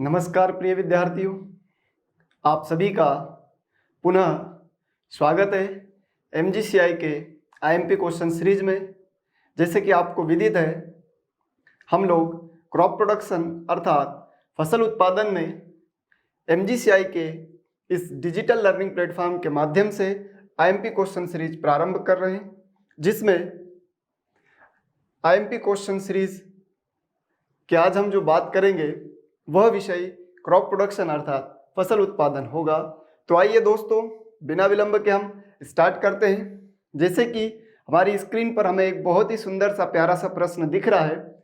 नमस्कार प्रिय विद्यार्थियों, आप सभी का पुनः स्वागत है MGCI के IMP क्वेश्चन सीरीज में। जैसे कि आपको विदित है, हम लोग क्रॉप प्रोडक्शन अर्थात फसल उत्पादन में MGCI के इस डिजिटल लर्निंग प्लेटफॉर्म के माध्यम से IMP क्वेश्चन सीरीज प्रारंभ कर रहे हैं, जिसमें IMP क्वेश्चन सीरीज कि आज हम जो बात करेंगे वह विषय क्रॉप प्रोडक्शन अर्थात फसल उत्पादन होगा। तो आइए दोस्तों, बिना विलंब के हम स्टार्ट करते हैं। जैसे कि हमारी स्क्रीन पर हमें एक बहुत ही सुंदर सा प्यारा सा प्रश्न दिख रहा है,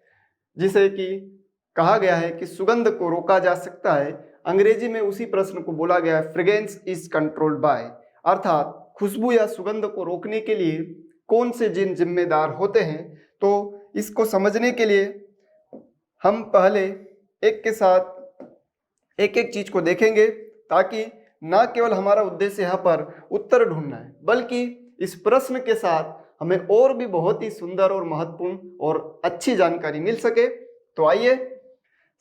जिसे कि कहा गया है कि सुगंध को रोका जा सकता है। अंग्रेजी में उसी प्रश्न को बोला गया है फ्रेग्रेंस इज कंट्रोल्ड बाय, अर्थात खुशबू या सुगंध को रोकने के लिए कौन से जीन जिम्मेदार होते हैं। तो इसको समझने के लिए हम पहले एक के साथ एक एक चीज को देखेंगे, ताकि ना केवल हमारा उद्देश्य यहाँ पर उत्तर ढूंढना है, बल्कि इस प्रश्न के साथ हमें और भी बहुत ही सुंदर और महत्वपूर्ण और अच्छी जानकारी मिल सके। तो आइए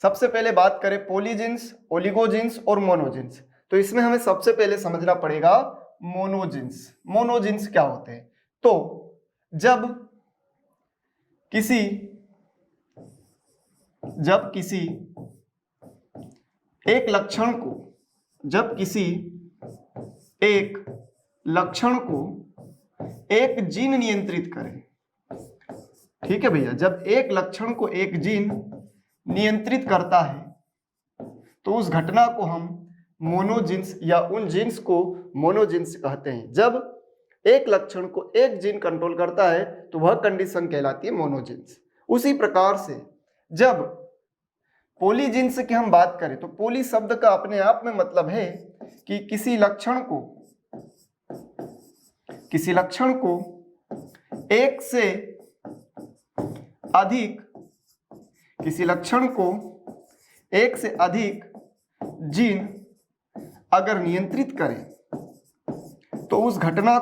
सबसे पहले बात करें पॉलीजिन्स, ओलिगोजिन्स और मोनोजिन्स। तो इसमें हमें सबसे पहले समझना पड़ेगा मोनोजिन्स। मोनोजिन्स क्या होते हैं? तो जब किसी एक लक्षण को एक जीन नियंत्रित करे, ठीक है भैया, जब एक लक्षण को एक जीन नियंत्रित करता है तो उस घटना को हम मोनोजिन्स या उन जीन्स को मोनोजिन्स कहते हैं। जब एक लक्षण को एक जीन कंट्रोल करता है तो वह कंडीशन कहलाती है मोनोजिन्स। उसी प्रकार से जब पॉलीजिन्स की हम बात करें तो पॉली शब्द का अपने आप में मतलब है कि किसी लक्षण को एक से अधिक जीन अगर नियंत्रित करें तो उस घटना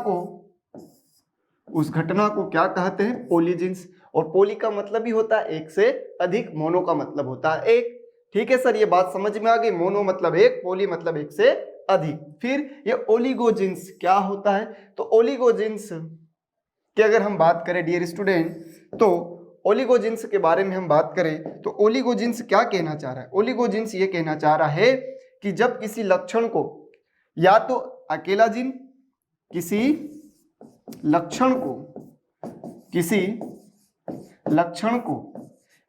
को क्या कहते हैं? पॉलीजिन्स। और पॉली का मतलब ही होता है एक से अधिक, मोनो का मतलब होता है एक। ठीक है सर, ये बात समझ में आ गई। मोनो मतलब एक, पॉली मतलब एक से अधिक। फिर ये ओलिगोजिन्स क्या होता है? तो ओलिगोजिन्स की अगर हम बात करें डियर स्टूडेंट, तो ओलिगोजिन्स के बारे में हम बात करें तो ओलिगोजिन्स क्या कहना चाह रहा है? ओलिगोजिन्स ये कहना चाह रहा है कि जब किसी लक्षण को या तो अकेला जीन किसी लक्षण को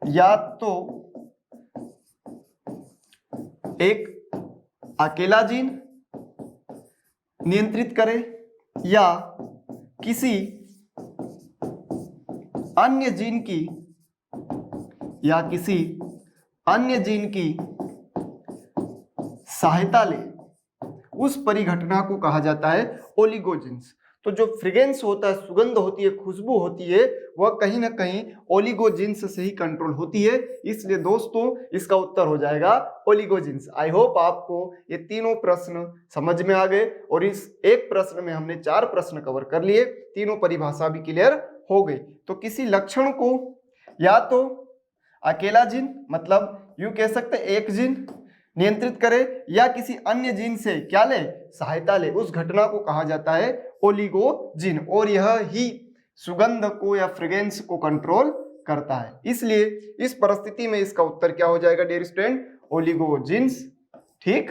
या तो एक अकेला जीन नियंत्रित करे या किसी अन्य जीन की सहायता ले, उस परिघटना को कहा जाता है ओलिगोजिन्स। तो जो फ्रेग्रेंस होता है, सुगंध होती है, खुशबू होती है, वह कहीं ना कहीं ओलिगोजिन्स से ही कंट्रोल होती है। इसलिए दोस्तों इसका उत्तर हो जाएगा ओलिगोजिन्स। आई होप आपको ये तीनों प्रश्न समझ में आ गए, और इस एक प्रश्न में हमने 4 प्रश्न कवर कर लिए, तीनों परिभाषा भी क्लियर हो गई। तो किसी लक्षण को या तो अकेला जीन, मतलब यूं कह सकते एक जीन नियंत्रित करे, या किसी अन्य जीन से क्या ले? सहायता ले, उस घटना को कहा जाता है ओलिगोजिन। और यह ही सुगंध को या फ्रेग्रेंस को कंट्रोल करता है। इसलिए इस परिस्थिति में इसका उत्तर क्या हो जाएगा डियर स्टूडेंट? ओलिगोजिन्स। ठीक,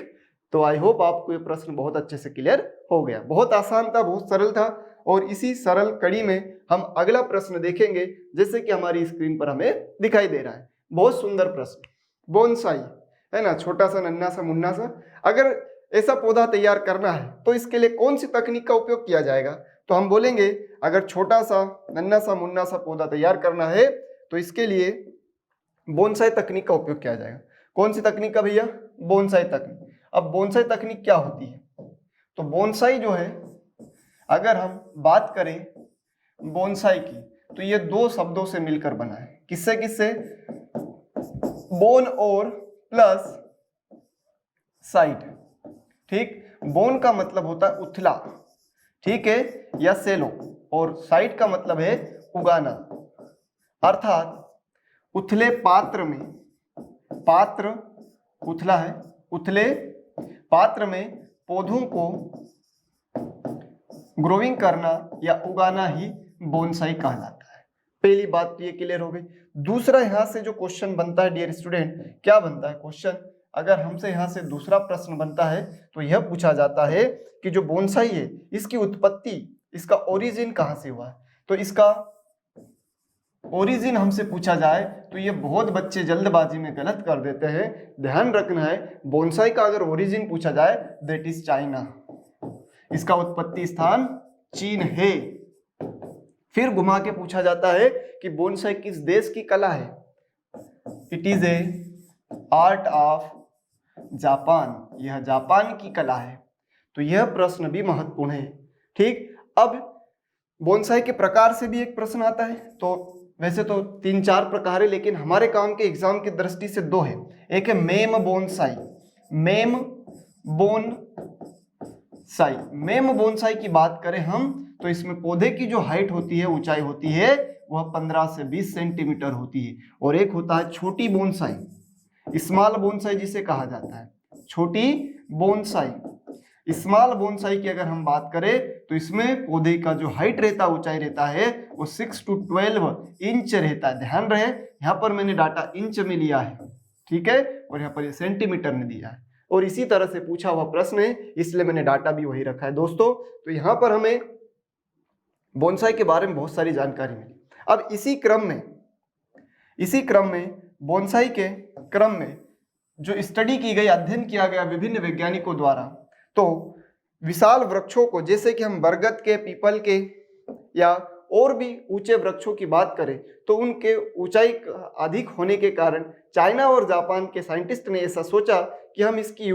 तो आई होप आपको ये प्रश्न बहुत अच्छे से क्लियर हो गया। बहुत आसान था, बहुत सरल था, और इसी सरल कड़ी में हम अगला प्रश्न देखेंगे, जैसे कि हमारी स्क्रीन पर हमें दिखाई दे रहा है। बहुत सुंदर प्रश्न, बोनसाई है ना, छोटा सा नन्ना सा मुन्ना सा। अगर ऐसा पौधा तैयार करना है तो इसके लिए कौन सी तकनीक का उपयोग किया जाएगा? तो हम बोलेंगे अगर छोटा सा नन्ना सा मुन्ना सा पौधा तैयार करना है तो इसके लिए बोनसाई तकनीक का उपयोग किया जाएगा। कौन सी तकनीक का भैया? बोनसाई तकनीक। अब बोनसाई तकनीक क्या होती है? तो बोनसाई जो है, अगर हम बात करें बोनसाई की, तो ये 2 शब्दों से मिलकर बना है। किससे? बोन और प्लस साइड। ठीक, बोन का मतलब होता है उथला, ठीक है, या सेलो, और साइड का मतलब है उगाना। अर्थात उथले पात्र उथला है, उथले पात्र में पौधों को ग्रोइंग करना या उगाना ही बोनसाई कहलाता है। पहली बात तो ये क्लियर हो गई। दूसरा यहां से जो क्वेश्चन बनता है डियर स्टूडेंट, क्या बनता है क्वेश्चन, अगर हमसे यहां से दूसरा प्रश्न बनता है तो यह पूछा जाता है कि जो बोनसाई है इसकी उत्पत्ति, इसका ओरिजिन कहां से हुआ है। तो इसका ओरिजिन हमसे पूछा जाए तो ये बहुत बच्चे जल्दबाजी में गलत कर देते हैं। ध्यान रखना है, बोनसाई का अगर ओरिजिन पूछा जाए दैट इज चाइना, इसका उत्पत्ति स्थान चीन है। फिर घुमा के पूछा जाता है कि बोनसाई किस देश की कला है, it is a art of Japan, यह जापान की कला है। तो यह प्रश्न भी महत्वपूर्ण है। ठीक, अब बोनसाई के प्रकार से भी एक प्रश्न आता है। तो वैसे तो 3-4 प्रकार है, लेकिन हमारे काम के एग्जाम की दृष्टि से 2 है। एक है ma'am bonsai, ma'am bonsai. Ma'am bonsai की बात करें हम तो इसमें पौधे की जो हाइट होती है, ऊंचाई होती है, वह 15 से 20 सेंटीमीटर होती है। और एक होता है छोटी बोनसाई, स्मॉल बोनसाई जिसे कहा जाता है, छोटी बोनसाई। स्मॉल बोनसाई की अगर हम बात करें तो इसमें पौधे का जो हाइट रहता है, ऊंचाई रहता है, वो 6 to 12 इंच रहता है। ध्यान रहे, यहाँ पर मैंने डाटा इंच में लिया है, ठीक है, और यहाँ पर ये सेंटीमीटर में दिया है। और इसी तरह से पूछा हुआ प्रश्न है, इसलिए मैंने डाटा भी वही रखा है दोस्तों। तो यहाँ पर हमें बोनसाई के बारे में बहुत सारी जानकारी मिली। अब इसी क्रम में बोनसाई के क्रम में जो स्टडी की गई, अध्ययन किया गया विभिन्न वैज्ञानिकों द्वारा, तो विशाल वृक्षों को, जैसे कि हम बरगद के, पीपल के या और भी ऊंचे वृक्षों की बात करें, तो उनके ऊंचाई अधिक होने के कारण चाइना और जापान के साइंटिस्ट ने ऐसा सोचा कि हम इसकी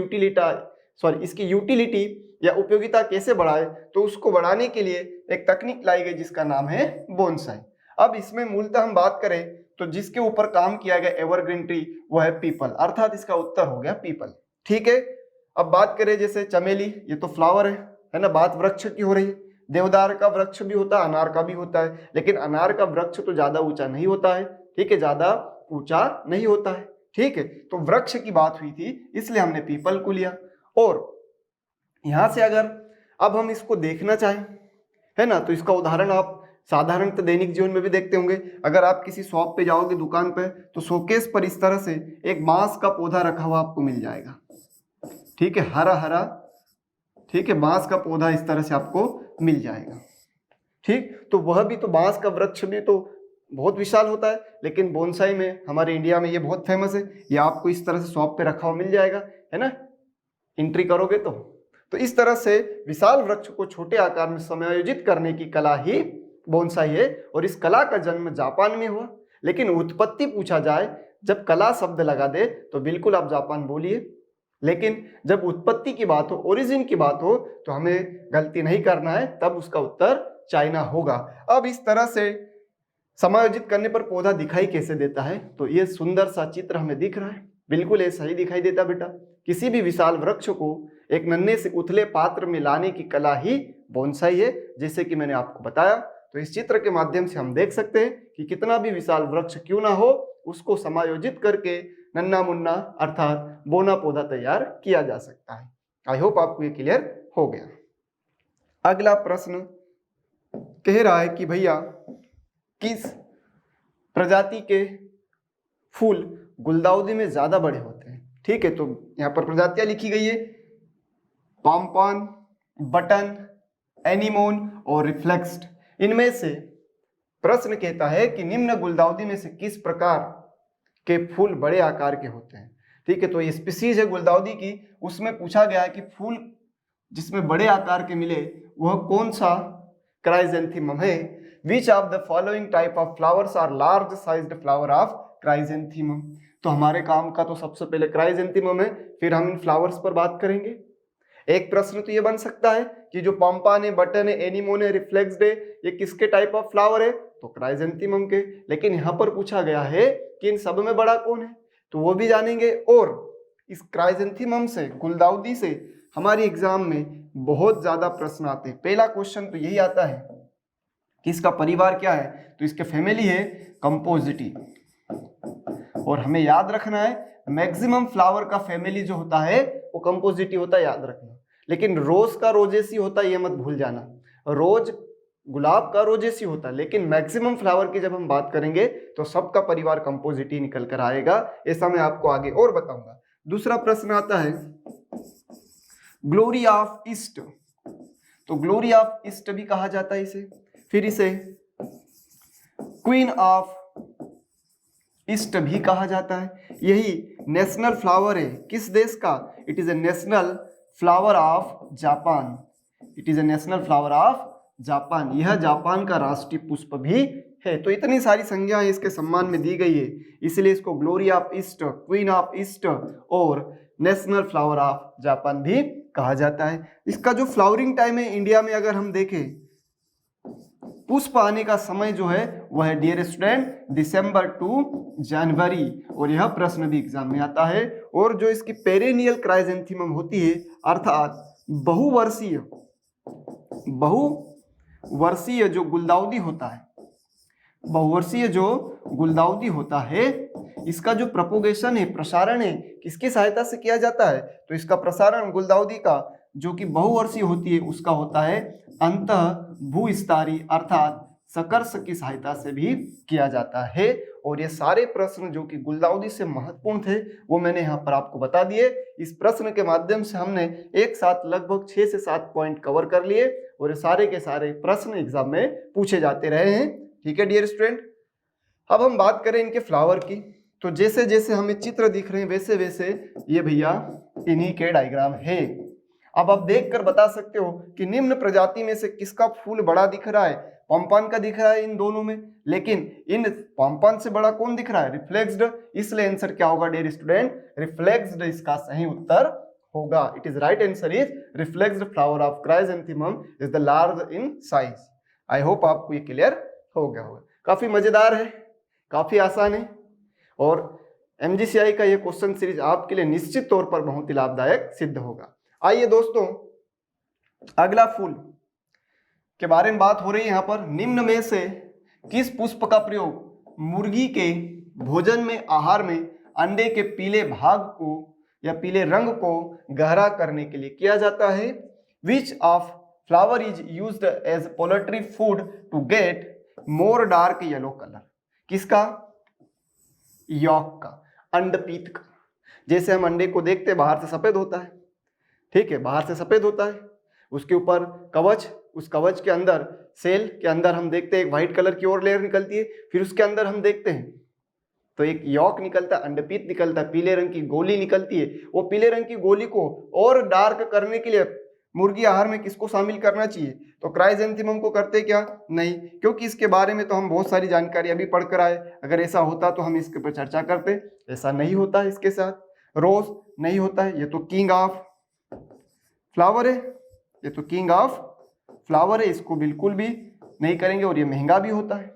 यूटिलिटी या उपयोगिता कैसे बढ़ाए। तो उसको बढ़ाने के लिए एक तकनीक लाई गई जिसका नाम है बोनसाई। अब इसमें मूलतः हम बात करें तो जिसके ऊपर काम किया गया एवरग्रीन ट्री वो है पीपल, अर्थात इसका उत्तर हो गया पीपल। ठीक है, अब बात करें जैसे चमेली, ये तो फ्लावर है ना, बात वृक्ष की हो रही है। देवदार का वृक्ष भी होता है, अनार का भी होता है, लेकिन अनार का वृक्ष तो ज्यादा ऊंचा नहीं होता है, ठीक है, ज्यादा ऊंचा नहीं होता है, ठीक है। तो वृक्ष की बात हुई थी इसलिए हमने पीपल को लिया। और यहां से अगर अब हम इसको देखना चाहें, है ना, तो इसका उदाहरण आप साधारणतः दैनिक जीवन में भी देखते होंगे। अगर आप किसी शॉप पे जाओगे, दुकान पे, तो शोकेस पर इस तरह से एक बांस का पौधा रखा हुआ आपको मिल जाएगा, ठीक है, हरा हरा, ठीक है, बांस का पौधा इस तरह से आपको मिल जाएगा। ठीक, तो वह भी तो बांस का वृक्ष भी तो बहुत विशाल होता है, लेकिन बोनसाई में हमारे इंडिया में ये बहुत फेमस है। ये आपको इस तरह से शॉप पे रखा हुआ मिल जाएगा, है ना, एंट्री करोगे तो इस तरह से विशाल वृक्ष को छोटे आकार में समायोजित करने की कला ही बोनसाई है। और इस कला का जन्म जापान में हुआ। लेकिन उत्पत्ति पूछा जाए, जब कला शब्द लगा दे तो बिल्कुल आप जापान बोलिए, लेकिन जब उत्पत्ति की बात हो, ओरिजिन की बात हो, तो हमें गलती नहीं करना है, तब उसका उत्तर चाइना होगा। अब इस तरह से समायोजित करने पर पौधा दिखाई कैसे देता है, तो ये सुंदर सा चित्र हमें दिख रहा है, बिल्कुल ऐसा ही दिखाई देता बेटा। किसी भी विशाल वृक्ष को एक नन्हे से उथले पात्र में लाने की कला ही बोनसाई है, जैसे कि मैंने आपको बताया। तो इस चित्र के माध्यम से हम देख सकते हैं कि कितना भी विशाल वृक्ष क्यों ना हो, उसको समायोजित करके नन्ना मुन्ना अर्थात बोना पौधा तैयार किया जा सकता है। आई होप आपको ये क्लियर हो गया। अगला प्रश्न कह रहा है कि भैया किस प्रजाति के फूल गुलदाउदी में ज्यादा बड़े होते हैं। ठीक है, तो यहाँ पर प्रजातियां लिखी गई है, पॉम्पॉन, बटन, एनीमोन और रिफ्लेक्स्ड। इनमें से प्रश्न कहता है कि निम्न गुलदाउदी में से किस प्रकार के फूल बड़े आकार के होते हैं। ठीक है, तो ये स्पीसीज है गुलदाउदी की, उसमें पूछा गया है कि फूल जिसमें बड़े आकार के मिले वह कौन सा क्राइजेंथीमम है। Which of the following type of flowers are large sized flower of chrysanthemum. तो हमारे काम का तो सबसे पहले क्राइजेंथीमम है, फिर हम इन फ्लावर्स पर बात करेंगे। एक प्रश्न तो ये बन सकता है कि जो पॉम्पॉन है, बटन है, एनीमोन है, रिफ्लेक्स्ड है, ये किसके टाइप ऑफ फ्लावर है, तो क्राइजेंथीमम के। लेकिन यहाँ पर पूछा गया है कि इन सब में बड़ा कौन है, तो वो भी जानेंगे। और इस क्राइजेंथीमम से, गुलदाउदी से हमारी एग्जाम में बहुत ज्यादा प्रश्न आते हैं। पहला क्वेश्चन तो यही आता है कि इसका परिवार क्या है, तो इसके फैमिली है कंपोजिटी। और हमें याद रखना है मैक्सिमम फ्लावर का फैमिली जो होता है वो कंपोजिट ही होता है, याद रखना। लेकिन रोज का रोजेसी होता है, ये मत भूल जाना। रोज गुलाब का रोजेसी होता है, लेकिन मैक्सिमम फ्लावर की जब हम बात करेंगे तो सबका परिवार कंपोजिट ही निकल कर आएगा। ऐसा मैं आपको आगे और बताऊंगा। दूसरा प्रश्न आता है ग्लोरी ऑफ ईस्ट। तो ग्लोरी ऑफ ईस्ट भी कहा जाता है इसे, फिर इसे क्वीन ऑफ ईस्ट भी कहा जाता है। यही नेशनल फ्लावर है किस देश का? It is a national flower of Japan. It is a national flower of Japan. यह जापान का राष्ट्रीय पुष्प भी है। तो इतनी सारी संज्ञाएं इसके सम्मान में दी गई है, इसलिए इसको glory of east, queen of east और नेशनल फ्लावर ऑफ जापान भी कहा जाता है। इसका जो फ्लावरिंग टाइम है इंडिया में अगर हम देखें, पुष्प आने का समय जो है वह है डियर स्टूडेंट दिसंबर टू जनवरी। और यह प्रश्न भी एग्जाम में आता है। और जो इसकी पेरेनियल क्राइजेंथेमम होती है अर्थात बहुवर्षीय जो गुलदाउदी होता है, बहुवर्षीय जो गुलदाउदी होता है, इसका जो प्रोपोगेशन है, प्रसारण है, किसकी सहायता से किया जाता है? तो इसका प्रसारण गुलदाउदी का जो कि बहुवर्षीय होती है उसका होता है अंतः भूस्तरीय अर्थात सकर्ष की सहायता से भी किया जाता है। और ये सारे प्रश्न जो कि गुलदाउदी से महत्वपूर्ण थे वो मैंने यहाँ पर आपको बता दिए। इस प्रश्न के माध्यम से हमने एक साथ लगभग 6 से 7 पॉइंट कवर कर लिए और ये सारे के सारे प्रश्न एग्जाम में पूछे जाते रहे हैं। ठीक है डियर स्टूडेंट, अब हम बात करें इनके फ्लावर की। तो जैसे जैसे हमें चित्र दिख रहे हैं वैसे वैसे ये भैया इन्हीं के डायग्राम है। अब आप देखकर बता सकते हो कि निम्न प्रजाति में से किसका फूल बड़ा दिख रहा है? पॉम्पॉन का दिख रहा है इन दोनों में, लेकिन इन पॉम्पॉन से बड़ा कौन दिख रहा है? रिफ्लेक्स्ड। इसलिए आंसर क्या होगा डियर स्टूडेंट? रिफ्लेक्स्ड इसका सही उत्तर होगा। It is right answer is reflexed flower of chrysanthemum is the large in size. I hope आपको ये क्लियर हो गया होगा। काफी मजेदार है, काफी आसान है और MGCI का ये क्वेश्चन सीरीज आपके लिए निश्चित तौर पर बहुत ही लाभदायक सिद्ध होगा। आइए दोस्तों, अगला फूल के बारे में बात हो रही है यहाँ पर। निम्न में से किस पुष्प का प्रयोग मुर्गी के भोजन में, आहार में अंडे के पीले भाग को या पीले रंग को गहरा करने के लिए किया जाता है? Which of flower is used as poultry food to get more dark yellow colour? किसका? यॉक का, अंडपीत का। जैसे हम अंडे को देखते हैं बाहर से सफेद होता है, ठीक है, बाहर से सफेद होता है, उसके ऊपर कवच, उस कवच के अंदर सेल के अंदर हम देखते हैं एक व्हाइट कलर की और लेयर निकलती है, फिर उसके अंदर हम देखते हैं तो एक यॉक निकलता है, अंडपीत निकलता है, पीले रंग की गोली निकलती है। वो पीले रंग की गोली को और डार्क करने के लिए मुर्गी आहार में किसको शामिल करना चाहिए? तो क्राइजेंथेमम को करते क्या? नहीं, क्योंकि इसके बारे में तो हम बहुत सारी जानकारी अभी पढ़कर आए। अगर ऐसा होता तो हम इसके ऊपर चर्चा करते, ऐसा नहीं होता है इसके साथ। रोज नहीं होता है, ये तो किंग ऑफ फ्लावर है, ये तो किंग ऑफ फ्लावर है, इसको बिल्कुल भी नहीं करेंगे और ये महंगा भी होता है।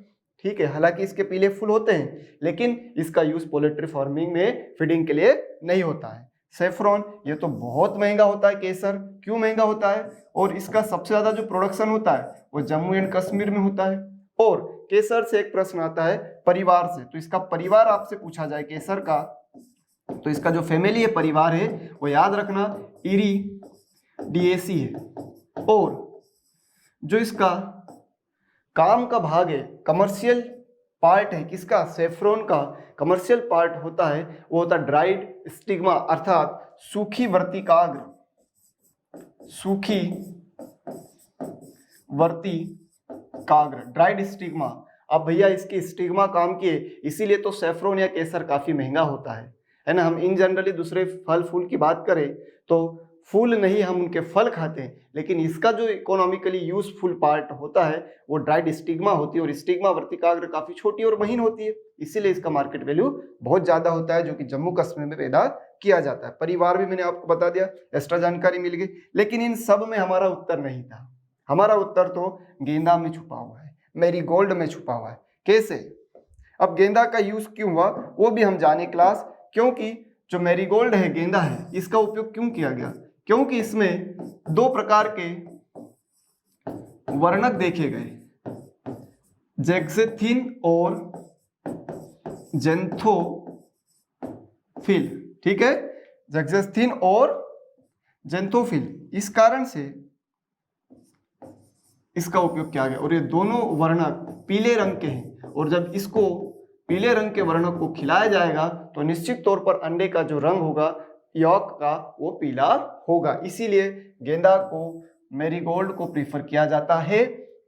ठीक है, हालांकि इसके पीले फूल होते हैं लेकिन इसका यूज पोल्ट्री फार्मिंग में फीडिंग के लिए नहीं होता है। सेफ्रॉन, ये तो बहुत महंगा होता है। केसर क्यों महंगा होता है? और इसका सबसे ज्यादा जो प्रोडक्शन होता है वो जम्मू एंड कश्मीर में होता है। और केसर से एक प्रश्न आता है परिवार से, तो इसका परिवार आपसे पूछा जाए केसर का, तो इसका जो फैमिली है, परिवार है, वो याद रखना इरिडिएसी है। और जो इसका काम का भाग है, कमर्शियल पार्ट है किसका? सेफ्रॉन का कमर्शियल पार्ट होता है वो होता है ड्राइड स्टिग्मा अर्थात सूखी वर्तिकाग्र, सूखी वर्तिकाग्र, ड्राइड स्टिग्मा। अब भैया इसकी स्टिग्मा काम की है, इसीलिए तो सेफ्रॉन या केसर काफी महंगा होता है ना। हम इन जनरली दूसरे फल फूल की बात करें तो फूल नहीं, हम उनके फल खाते हैं, लेकिन इसका जो इकोनॉमिकली यूजफुल पार्ट होता है वो ड्राइड स्टिग्मा होती है। और स्टिग्मा वर्तिकाग्र काफी छोटी और महीन होती है, इसीलिए इसका मार्केट वैल्यू बहुत ज्यादा होता है, जो कि जम्मू कश्मीर में पैदा किया जाता है। परिवार भी मैंने आपको बता दिया, एक्स्ट्रा जानकारी मिल गई, लेकिन इन सब में हमारा उत्तर नहीं था। हमारा उत्तर तो गेंदा में छुपा हुआ है, मैरीगोल्ड में छुपा हुआ है। कैसे? अब गेंदा का यूज क्यों हुआ वो भी हम जाने क्लास, क्योंकि जो मैरीगोल्ड है, गेंदा है, इसका उपयोग क्यों किया गया? क्योंकि इसमें दो प्रकार के वर्णक देखे गए, जेक्सेथिन और जेंथोफिलिन। जेंथोफिल, ठीक है, ज़ैक्सास्थीन और जेंथोफिल, इस कारण से इसका उपयोग किया गया। और ये दोनों वर्णक पीले रंग के हैं, और जब इसको पीले रंग के वर्णक को खिलाया जाएगा तो निश्चित तौर पर अंडे का जो रंग होगा यॉक का वो पीला होगा। इसीलिए गेंदा को, मैरीगोल्ड को प्रीफर किया जाता है।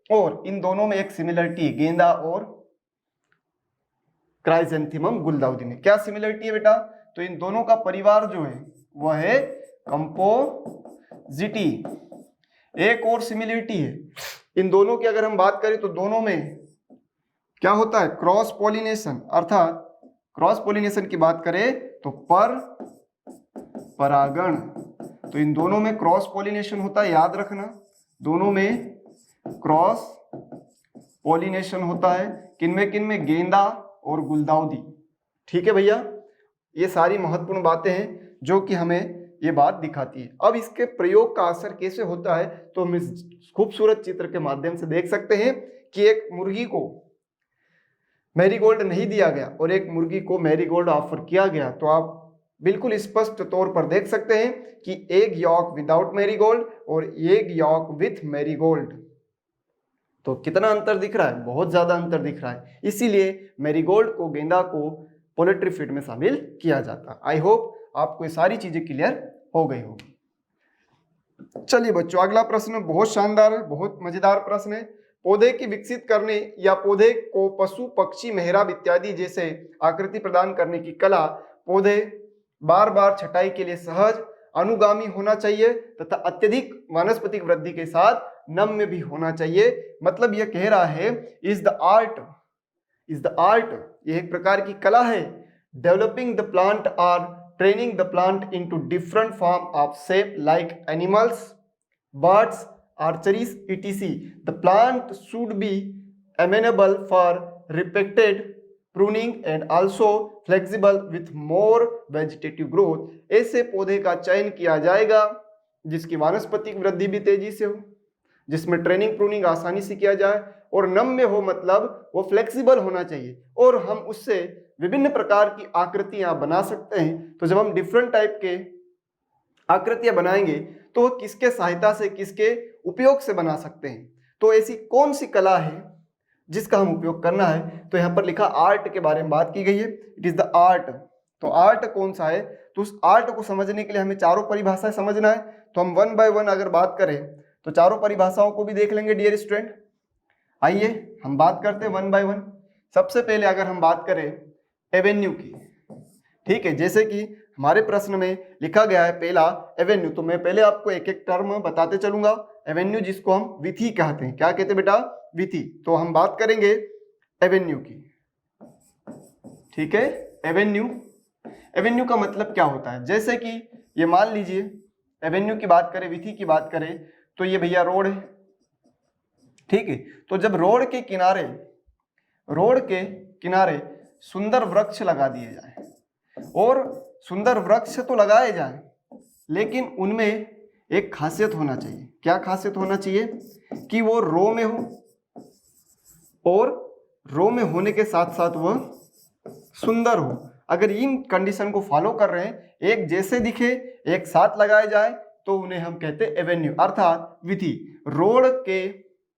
और इन दोनों में एक सिमिलरिटी, गेंदा और क्राइजेंथेमम गुलदाउदी में क्या सिमिलरिटी है बेटा? तो इन दोनों का परिवार जो है वह है कंपोजिटी। एक और सिमिलरिटी है इन दोनों की, अगर हम बात करें तो दोनों में क्या होता है? Cross pollination. अर्थात क्रॉस पॉलिनेशन की बात करें तो परागण। तो इन दोनों में क्रॉस पॉलिनेशन होता है, याद रखना, दोनों में क्रॉस पॉलिनेशन होता है। किनमें? गेंदा और गुलदाउदी। ठीक है भैया, ये सारी महत्वपूर्ण बातें हैं जो कि हमें ये बात दिखाती है। अब इसके प्रयोग का असर कैसे होता है तो हम इस खूबसूरत चित्र के माध्यम से देख सकते हैं कि एक मुर्गी को मैरीगोल्ड नहीं दिया गया और एक मुर्गी को मैरीगोल्ड ऑफर किया गया, तो आप बिल्कुल स्पष्ट तौर पर देख सकते हैं कि एक यॉक विदाउट मैरीगोल्ड और एक यॉक विथ मैरीगोल्ड, तो कितना अंतर दिख रहा है? बहुत ज्यादा अंतर दिख रहा है। इसीलिए मैरीगोल्ड को, गेंदा को पोल्ट्री फीड में शामिल किया जाता है। आई होप आपको ये सारी चीजें क्लियर हो गई होगी। चलिए बच्चों, अगला प्रश्न बहुत शानदार है, बहुत मजेदार प्रश्न है। पौधे की विकसित करने या पौधे को पशु, पक्षी, मेहराब इत्यादि जैसे आकृति प्रदान करने की कला, पौधे बार बार छटाई के लिए सहज, अनुगामी होना चाहिए तथा अत्यधिक वानस्पतिक वृद्धि के साथ नम्य भी होना चाहिए। मतलब यह कह रहा है इज द आर्ट, यह एक प्रकार की कला है, डेवलपिंग द प्लांट और training the plant into different form of shape like animals, birds, archeries, etc. The plant should be amenable for repeated pruning and also flexible with more vegetative growth. ऐसे पौधे का चयन किया जाएगा जिसकी वानस्पतिक वृद्धि भी तेजी से हो, जिसमें ट्रेनिंग प्रूनिंग आसानी से किया जाए और नम्य हो, मतलब वो फ्लेक्सिबल होना चाहिए और हम उससे विभिन्न प्रकार की आकृतियां बना सकते हैं। तो जब हम डिफरेंट टाइप के आकृतियां बनाएंगे तो वो किसके सहायता से, किसके उपयोग से बना सकते हैं। तो ऐसी कौन सी कला है जिसका हम उपयोग करना है? तो यहाँ पर लिखा आर्ट के बारे में बात की गई है, इट इज द आर्ट। तो आर्ट कौन सा है? तो उस आर्ट को समझने के लिए हमें चारों परिभाषाएं समझना है। तो हम वन बाय वन अगर बात करें तो चारों परिभाषाओं को भी देख लेंगे डियर स्टूडेंट। आइए हम बात करते हैं वन बाय वन। सबसे पहले अगर हम बात करें एवेन्यू की, ठीक है, जैसे कि हमारे प्रश्न में लिखा गया है पहला एवेन्यू, तो मैं पहले आपको एक एक टर्म बताते चलूंगा। एवेन्यू जिसको हम विथी कहते हैं, क्या कहते हैं बेटा? विथी। तो हम बात करेंगे एवेन्यू की, ठीक है। एवेन्यू का मतलब क्या होता है? जैसे कि ये मान लीजिए एवेन्यू की बात करें, विथी की बात करें तो ये भैया रोड है, ठीक है। तो जब रोड के किनारे सुंदर वृक्ष लगा दिए जाए, और सुंदर वृक्ष तो लगाए जाए लेकिन उनमें एक खासियत होना चाहिए। क्या खासियत होना चाहिए? कि वो रो में हो, और रो में होने के साथ साथ वह सुंदर हो। अगर इन कंडीशन को फॉलो कर रहे हैं, एक जैसे दिखे, एक साथ लगाए जाए, तो उन्हें हम कहते हैं एवेन्यू, अर्थात विधि। रोड के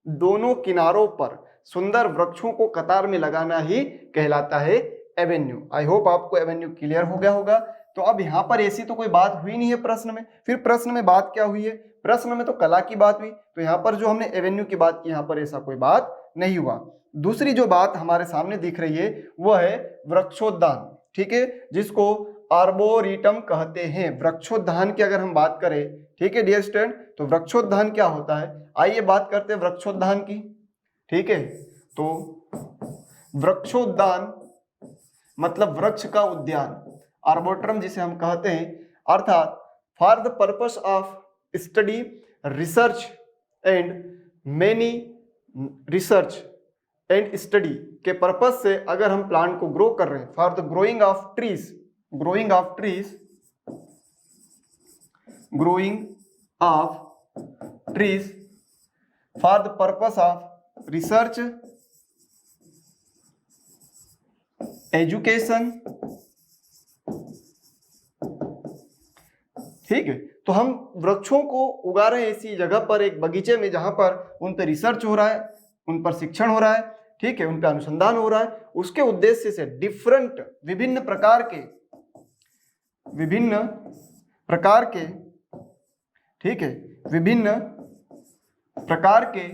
दोनों किनारों पर सुंदर वृक्षों को कतार में लगाना ही कहलाता है एवेन्यू। आई होप आपको एवेन्यू क्लियर हो गया होगा। तो अब यहाँ पर ऐसी तो कोई बात हुई नहीं है प्रश्न में। फिर प्रश्न में बात क्या हुई है? प्रश्न में तो कला की बात हुई, तो यहाँ पर जो हमने एवेन्यू की बात की, यहाँ पर ऐसा कोई बात नहीं हुआ। दूसरी जो बात हमारे सामने दिख रही है वह है वृक्षोद्यान, ठीक है, जिसको आर्बोरिटम कहते हैं। वृक्षोद्यान की अगर हम बात करें, ठीक है डियर स्टूडेंट, तो वृक्षोद्यान क्या होता है? आइए बात करते हैं वृक्षोद्यान की, ठीक है। तो वृक्षोद्यान मतलब वृक्ष का उद्यान, आर्बोरेटम जिसे हम कहते हैं, अर्थात for the purpose of study, research and many research and study के पर्पस से अगर हम प्लांट को ग्रो कर रहे हैं, for the growing of trees for the purpose of research, education ठीक है, तो हम वृक्षों को उगा रहे हैं ऐसी जगह पर, एक बगीचे में, जहां पर उन पर रिसर्च हो रहा है, उन पर शिक्षण हो रहा है, ठीक है, उन पर अनुसंधान हो रहा है। उसके उद्देश्य से डिफरेंट विभिन्न प्रकार के ठीक है, विभिन्न प्रकार के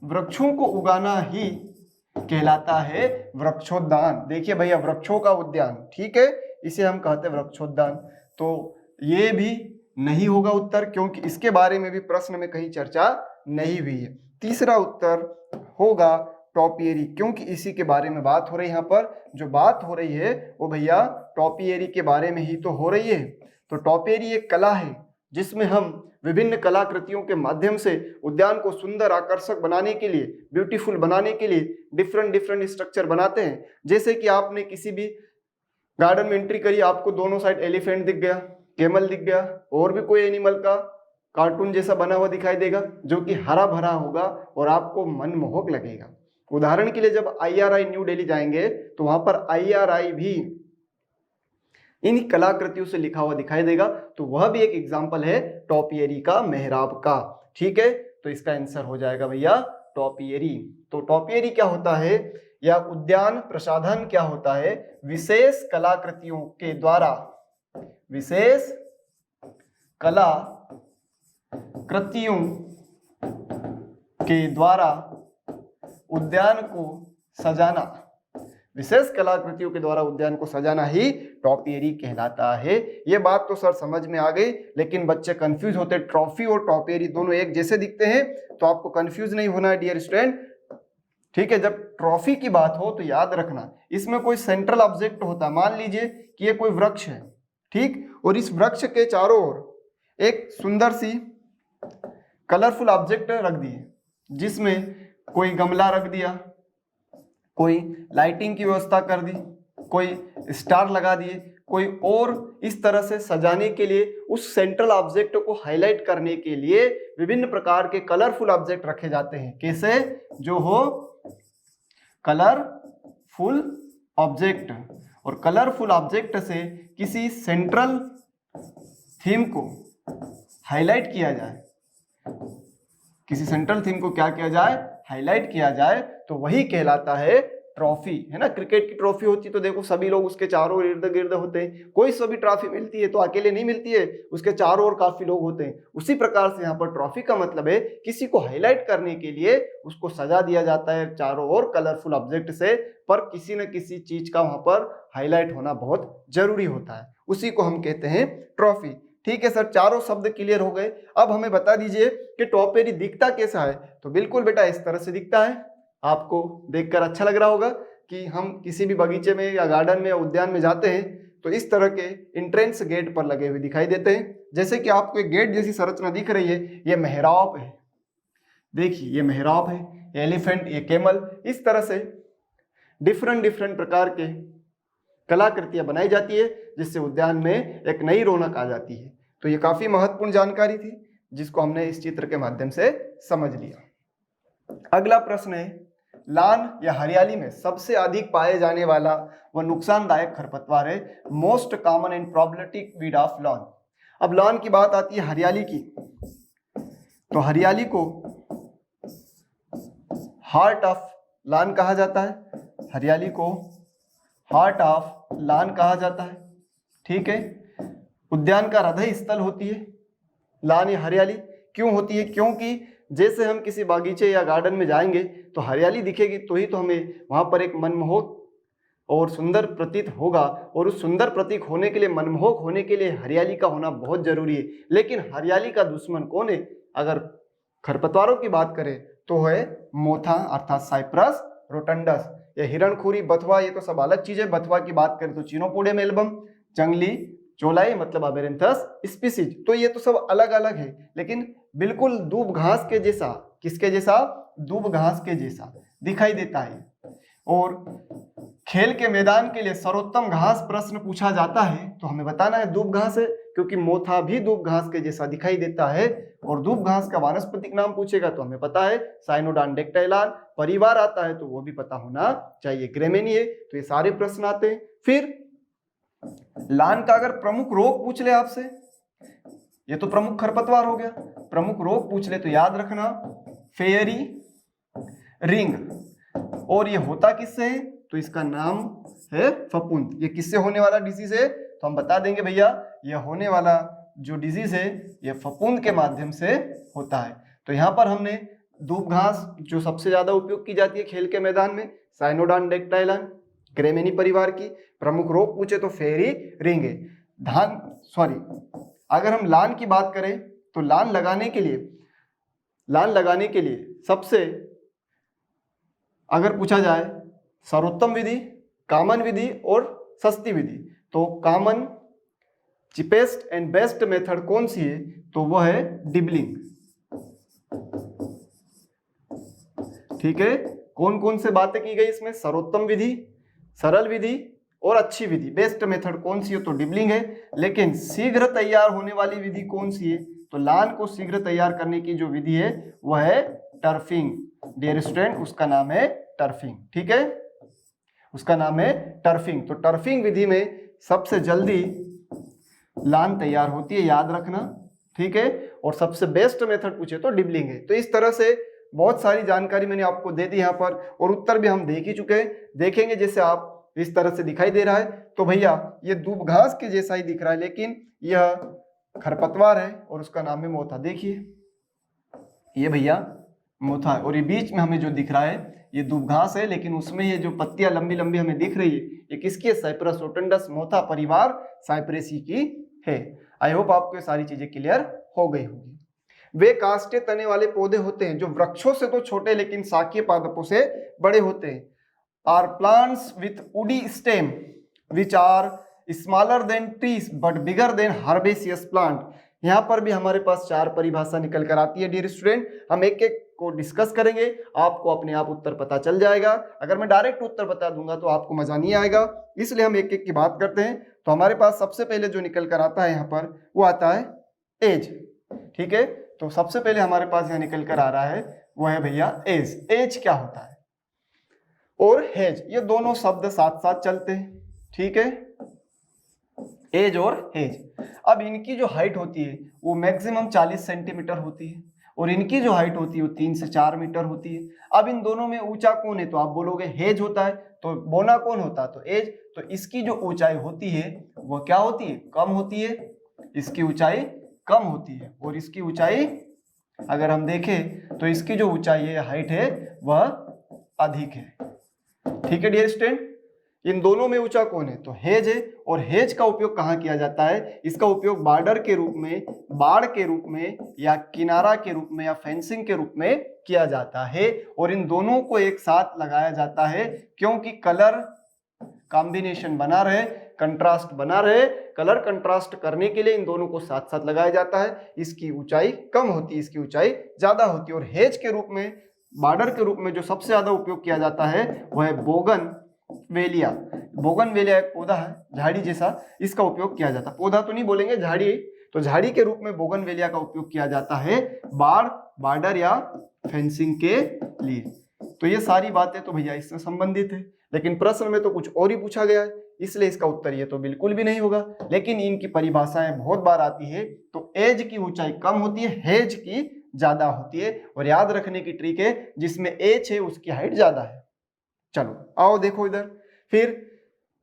वृक्षों को उगाना ही कहलाता है वृक्षोद्यान। देखिए भैया, वृक्षों का उद्यान, ठीक है, इसे हम कहते हैं वृक्षोद्यान। तो ये भी नहीं होगा उत्तर, क्योंकि इसके बारे में भी प्रश्न में कहीं चर्चा नहीं हुई है। तीसरा उत्तर होगा टॉपियरी, क्योंकि इसी के बारे में बात हो रही है। यहाँ पर जो बात हो रही है वो भैया टॉपियरी के बारे में ही तो हो रही है। तो टॉपियरी एक कला है जिसमें हम विभिन्न कलाकृतियों के माध्यम से उद्यान को सुंदर, आकर्षक बनाने के लिए, ब्यूटीफुल बनाने के लिए डिफरेंट स्ट्रक्चर बनाते हैं। जैसे कि आपने किसी भी गार्डन में एंट्री करी, आपको दोनों साइड एलिफेंट दिख गया, कैमल दिख गया, और भी कोई एनिमल का कार्टून जैसा बना हुआ दिखाई देगा, जो कि हरा भरा होगा और आपको मनमोहक लगेगा। उदाहरण के लिए जब IRI न्यू दिल्ली जाएंगे तो वहां पर IRI भी इन कलाकृतियों से लिखा हुआ दिखाई देगा। तो वह भी एक एग्जाम्पल है टॉपियरी का, मेहराब का। ठीक है, तो इसका आंसर हो जाएगा भैया टॉपियरी। तो टॉपियरी क्या होता है, या उद्यान प्रसाधन क्या होता है? विशेष कलाकृतियों के द्वारा, विशेष कलाकृतियों के द्वारा उद्यान को सजाना, विशेष कलाकृतियों के द्वारा उद्यान को सजाना ही टॉपियरी कहलाता है। ये बात तो सर समझ में आ गई, लेकिन बच्चे कंफ्यूज होते हैं। ट्रॉफी और टॉपियरी दोनों एक जैसे दिखते हैं, तो आपको कंफ्यूज नहीं होना है डियर स्टूडेंट। ठीक है, जब ट्रॉफी की बात हो तो याद रखना इसमें कोई सेंट्रल ऑब्जेक्ट होता है। मान लीजिए कि ये कोई वृक्ष है, ठीक, और इस वृक्ष के चारों ओर एक सुंदर सी कलरफुल ऑब्जेक्ट रख दिए, जिसमें कोई गमला रख दिया, कोई लाइटिंग की व्यवस्था कर दी, कोई स्टार लगा दिए, कोई और इस तरह से सजाने के लिए, उस सेंट्रल ऑब्जेक्ट को हाईलाइट करने के लिए विभिन्न प्रकार के कलरफुल ऑब्जेक्ट रखे जाते हैं। कैसे? जो हो कलरफुल ऑब्जेक्ट, और कलरफुल ऑब्जेक्ट से किसी सेंट्रल थीम को हाईलाइट किया जाए, किसी सेंट्रल थीम को क्या किया जाए? हाईलाइट किया जाए, तो वही कहलाता है ट्रॉफी। है ना, क्रिकेट की ट्रॉफी होती है तो देखो सभी लोग उसके चारों इर्द गिर्द होते हैं। कोई सी भी ट्रॉफी मिलती है तो अकेले नहीं मिलती है, उसके चारों ओर काफी लोग होते हैं। उसी प्रकार से यहाँ पर ट्रॉफी का मतलब है किसी को हाईलाइट करने के लिए उसको सजा दिया जाता है चारों ओर कलरफुल ऑब्जेक्ट से, पर किसी न किसी चीज का वहां पर हाईलाइट होना बहुत जरूरी होता है, उसी को हम कहते हैं ट्रॉफी। ठीक है सर, चारों शब्द क्लियर हो गए। अब हमें बता दीजिए कि टॉपियरी दिखता कैसा है? तो बिल्कुल बेटा इस तरह से दिखता है। आपको देखकर अच्छा लग रहा होगा कि हम किसी भी बगीचे में या गार्डन में या उद्यान में जाते हैं तो इस तरह के एंट्रेंस गेट पर लगे हुए दिखाई देते हैं। जैसे कि आपको एक गेट जैसी संरचना दिख रही है, ये मेहराब है, देखिए ये मेहराब है, ये एलिफेंट, ये कैमल, इस तरह से डिफरेंट प्रकार के कलाकृतियां बनाई जाती है, जिससे उद्यान में एक नई रौनक आ जाती है। तो ये काफी महत्वपूर्ण जानकारी थी जिसको हमने इस चित्र के माध्यम से समझ लिया। अगला प्रश्न है, लान या हरियाली में सबसे अधिक पाए जाने वाला व नुकसानदायक खरपतवार है, most common and problematic weed of lawn. अब लॉन की बात आती है हरियाली की, तो हरियाली को हार्ट ऑफ लॉन कहा जाता है, हरियाली को हार्ट ऑफ लॉन कहा जाता है। ठीक है, उद्यान का हृदय स्थल होती है लॉन या हरियाली। क्यों होती है? क्योंकि जैसे हम किसी बागीचे या गार्डन में जाएंगे तो हरियाली दिखेगी, तो ही तो हमें वहां पर एक मनमोहक और सुंदर प्रतीत होगा, और उस सुंदर प्रतीक होने के लिए, मनमोहक होने के लिए हरियाली का होना बहुत जरूरी है। लेकिन हरियाली का दुश्मन कौन है? अगर खरपतवारों की बात करें तो है मोथा अर्थात साइप्रस रोटंडस, या हिरणखुरी, बथुआ, ये तो सब अलग चीज है। बथुआ की बात करें तो चिनोपोडियम एल्बम, जंगली चोलाई मतलब अबेरेंथस स्पीसीज, तो ये तो सब अलग अलग है, लेकिन बिल्कुल दूब घास के जैसा, किसके जैसा? दूब घास के जैसा दिखाई देता है। और खेल के मैदान के लिए सर्वोत्तम घास प्रश्न पूछा जाता है तो हमें बताना है दूब घास है, क्योंकि मोथा भी दूब घास के जैसा दिखाई देता है। और दूब घास का वानस्पतिक नाम पूछेगा तो हमें पता है साइनोडान डेक्टाइलान। परिवार आता है तो वो भी पता होना चाहिए, ग्रेमेनिए। तो ये सारे प्रश्न आते हैं। फिर लान का अगर प्रमुख रोग पूछ ले आपसे ये तो प्रमुख खरपतवार हो गया। प्रमुख रोग पूछ ले तो याद रखना फेयरी रिंग। और ये होता किससे है? तो इसका नाम है फफूंद। ये किससे होने वाला डिजीज है? तो हम बता देंगे भैया, ये होने वाला जो डिजीज है ये फफूंद के माध्यम से होता है। तो यहाँ पर हमने दूब घास जो सबसे ज्यादा उपयोग की जाती है खेल के मैदान में, साइनोडान डेक्टाइलन, ग्रेमिनी परिवार की। प्रमुख रोग पूछे तो फेयरी रिंग है। अगर हम लान की बात करें तो लान लगाने के लिए सबसे अगर पूछा जाए सर्वोत्तम विधि, कॉमन विधि और सस्ती विधि, तो common, cheapest and best method कौन सी है? तो वह है डिबलिंग। ठीक है, कौन कौन से बातें की गई इसमें? सर्वोत्तम विधि, सरल विधि और अच्छी विधि। बेस्ट मेथड कौन सी है? तो डिबलिंग है। लेकिन शीघ्र तैयार होने वाली विधि कौन सी है? तो लान को शीघ्र तैयार करने की जो विधि है वह है टर्फिंग। डियर स्टूडेंट, उसका नाम है टर्फिंग। ठीक है, उसका नाम है टर्फिंग। तो टर्फिंग विधि में सबसे जल्दी लान तैयार होती है, याद रखना। ठीक है, और सबसे बेस्ट मेथड पूछे तो डिबलिंग है। तो इस तरह से बहुत सारी जानकारी मैंने आपको दे दी यहाँ पर, और उत्तर भी हम देख ही चुके हैं। देखेंगे जैसे आप इस तरह से दिखाई दे रहा है, तो भैया ये दूब घास के जैसा ही दिख रहा है, लेकिन यह खरपतवार है और उसका नाम है मोथा। देखिए ये भैया मोथा है, और ये बीच में हमें जो दिख रहा है ये दूब घास है, लेकिन उसमें ये जो पत्तियां लंबी लंबी हमें दिख रही है ये किसकी है? साइप्रस रोटंडस, मोथा परिवार साइप्रेसी की है। आई होप आपको ये सारी चीजें क्लियर हो गई होगी। वे काष्ठे तने वाले पौधे होते हैं जो वृक्षों से तो छोटे लेकिन शाकीय पादपों से बड़े होते हैं। Are plants with woody stem which are smaller than trees but bigger than herbaceous plant. यहाँ पर भी हमारे पास 4 परिभाषा निकल कर आती है। डियर स्टूडेंट, हम एक एक को डिस्कस करेंगे, आपको अपने आप उत्तर पता चल जाएगा। अगर मैं डायरेक्ट उत्तर बता दूंगा तो आपको मजा नहीं आएगा, इसलिए हम एक एक की बात करते हैं। तो हमारे पास सबसे पहले जो निकल कर आता है यहाँ पर वो आता है एज। ठीक है, तो सबसे पहले हमारे पास यहाँ निकल कर आ रहा है वो है भैया एज। एज क्या होता है? और हेज, ये दोनों शब्द साथ साथ चलते हैं। ठीक है, एज और हेज। अब इनकी जो हाइट होती है वो मैक्सिमम 40 सेंटीमीटर होती है, और इनकी जो हाइट होती है वो 3 से 4 मीटर होती है। अब इन दोनों में ऊंचा कौन है? तो आप बोलोगे हेज होता है। तो बोना कौन होता है? तो एज। तो इसकी जो ऊंचाई होती है वो क्या होती है? कम होती है। इसकी ऊंचाई कम होती है, और इसकी ऊंचाई अगर हम देखें तो इसकी जो ऊंचाई है, हाइट है, वह अधिक है। ठीक है डियर स्टूडेंट, इन दोनों में ऊंचा कौन है? तो हेज है। और हेज का उपयोग कहाँ किया जाता है? इसका उपयोग बॉर्डर के रूप में, बाड़ के रूप में, या किनारा के रूप में, या फेंसिंग के रूप में किया जाता है। और इन दोनों को एक साथ लगाया जाता है क्योंकि कलर कॉम्बिनेशन बना रहे, कंट्रास्ट बना रहे। कलर कंट्रास्ट करने के लिए इन दोनों को साथ साथ लगाया जाता है। इसकी ऊंचाई कम होती है, इसकी ऊंचाई ज्यादा होती है। और हेज के रूप में, बॉर्डर के रूप में जो सबसे ज्यादा उपयोग किया जाता है वह है बोगनवेलिया। बोगनवेलिया एक पौधा है झाड़ी जैसा, इसका उपयोग किया जाता है। पौधा तो नहीं बोलेंगे, झाड़ी। तो झाड़ी के रूप में बोगनवेलिया का उपयोग किया जाता है बाड़, बॉर्डर या फेंसिंग के लिए। तो ये सारी बातें तो भैया इससे संबंधित है, लेकिन प्रश्न में तो कुछ और ही पूछा गया है, इसलिए इसका उत्तर ये तो बिल्कुल भी नहीं होगा। लेकिन इनकी परिभाषाएं बहुत बार आती है। तो एज की ऊंचाई कम होती है, हेज की ज्यादा होती है। और याद रखने की ट्रिक है, जिसमें एज है उसकी हाइट ज्यादा है। चलो आओ देखो इधर। फिर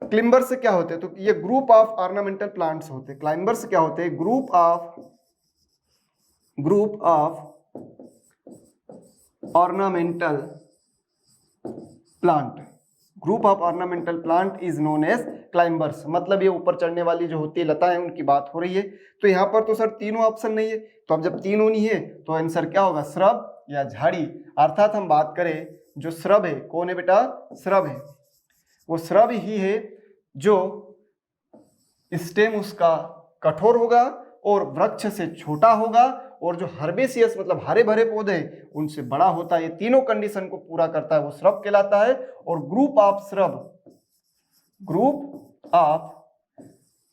क्लाइंबर्स क्या होते हैं? तो ये ग्रुप ऑफ ऑर्नामेंटल प्लांट्स होते हैं। क्लाइंबर्स क्या होते हैं? Group of ornamental plant. Group of ornamental plant is known as climbers. मतलब ये ऊपर चढ़ने वाली जो होती है लताएं, उनकी बात हो रही है। तो यहाँ पर तो सर तीनों ऑप्शन नहीं है, तो अब जब तीनों नहीं है तो आंसर क्या होगा? श्रब या झाड़ी। अर्थात हम बात करें जो श्रब है, कौन है बेटा? श्रब है। वो श्रब ही है जो स्टेम उसका कठोर होगा और वृक्ष से छोटा होगा, और जो हर्बेसियस मतलब हरे भरे पौधे हैं उनसे बड़ा होता है। ये तीनों कंडीशन को पूरा करता है, वो श्रब कहलाता है। और group of shrub, group of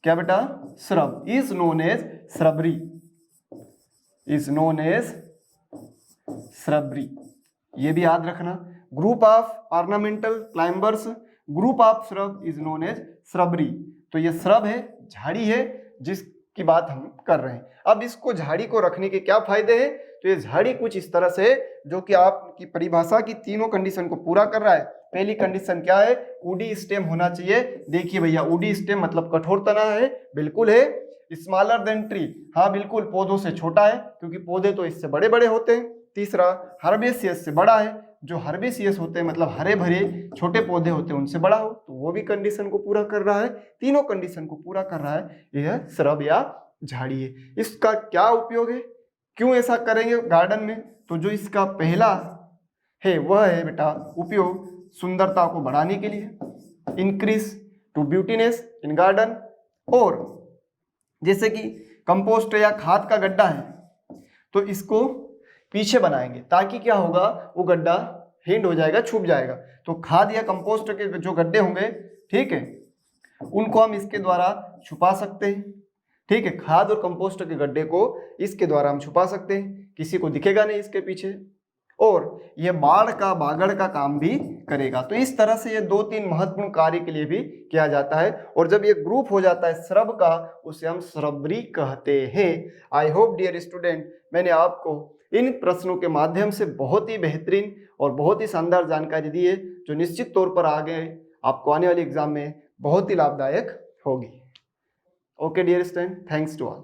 क्या बेटा? Shrub is known as shrubbery, is known as shrubbery. ये भी याद रखना। Group of ornamental climbers, group of shrub is known as shrubbery. तो ये श्रब है, झाड़ी है, जिस की बात हम कर रहे हैं। अब इसको झाड़ी को रखने के क्या फायदे हैं? तो ये झाड़ी कुछ इस तरह से जो कि आपकी परिभाषा की तीनों कंडीशन को पूरा कर रहा है। पहली कंडीशन क्या है? वुडी स्टेम होना चाहिए। देखिए भैया, वुडी स्टेम मतलब कठोर तना है, बिल्कुल है। स्मॉलर देन ट्री, हाँ बिल्कुल पौधों से छोटा है, क्योंकि पौधे तो इससे बड़े बड़े होते हैं। तीसरा, हर्बेसियस से बड़ा है, जो हर्बेसियस होते हैं मतलब हरे भरे छोटे पौधे होते हैं उनसे बड़ा हो, तो वो भी कंडीशन को पूरा कर रहा है। तीनों कंडीशन को पूरा कर रहा है यह श्रब या झाड़ी है। इसका क्या उपयोग है, क्यों ऐसा करेंगे गार्डन में? तो जो इसका पहला है वह है बेटा उपयोग सुंदरता को बढ़ाने के लिए, increase to beautiness in garden. और जैसे कि कंपोस्ट या खाद का गड्ढा है तो इसको पीछे बनाएंगे, ताकि क्या होगा, वो गड्ढा हिंड हो जाएगा, छुप जाएगा। तो खाद या कंपोस्ट के जो गड्ढे होंगे, ठीक है, उनको हम इसके द्वारा छुपा सकते हैं। ठीक है, खाद और कंपोस्ट के गड्ढे को इसके द्वारा हम छुपा सकते हैं, किसी को दिखेगा नहीं इसके पीछे। और ये बाढ़ का बागड़ का काम भी करेगा। तो इस तरह से ये 2-3 महत्वपूर्ण कार्य के लिए भी किया जाता है। और जब ये ग्रुप हो जाता है श्रब का, उसे हम श्रबरी कहते हैं। आई होप डियर स्टूडेंट, मैंने आपको इन प्रश्नों के माध्यम से बहुत ही बेहतरीन और बहुत ही शानदार जानकारी दी है, जो निश्चित तौर पर आगे आपको आने वाले एग्जाम में बहुत ही लाभदायक होगी। Okay dear student, thanks to all.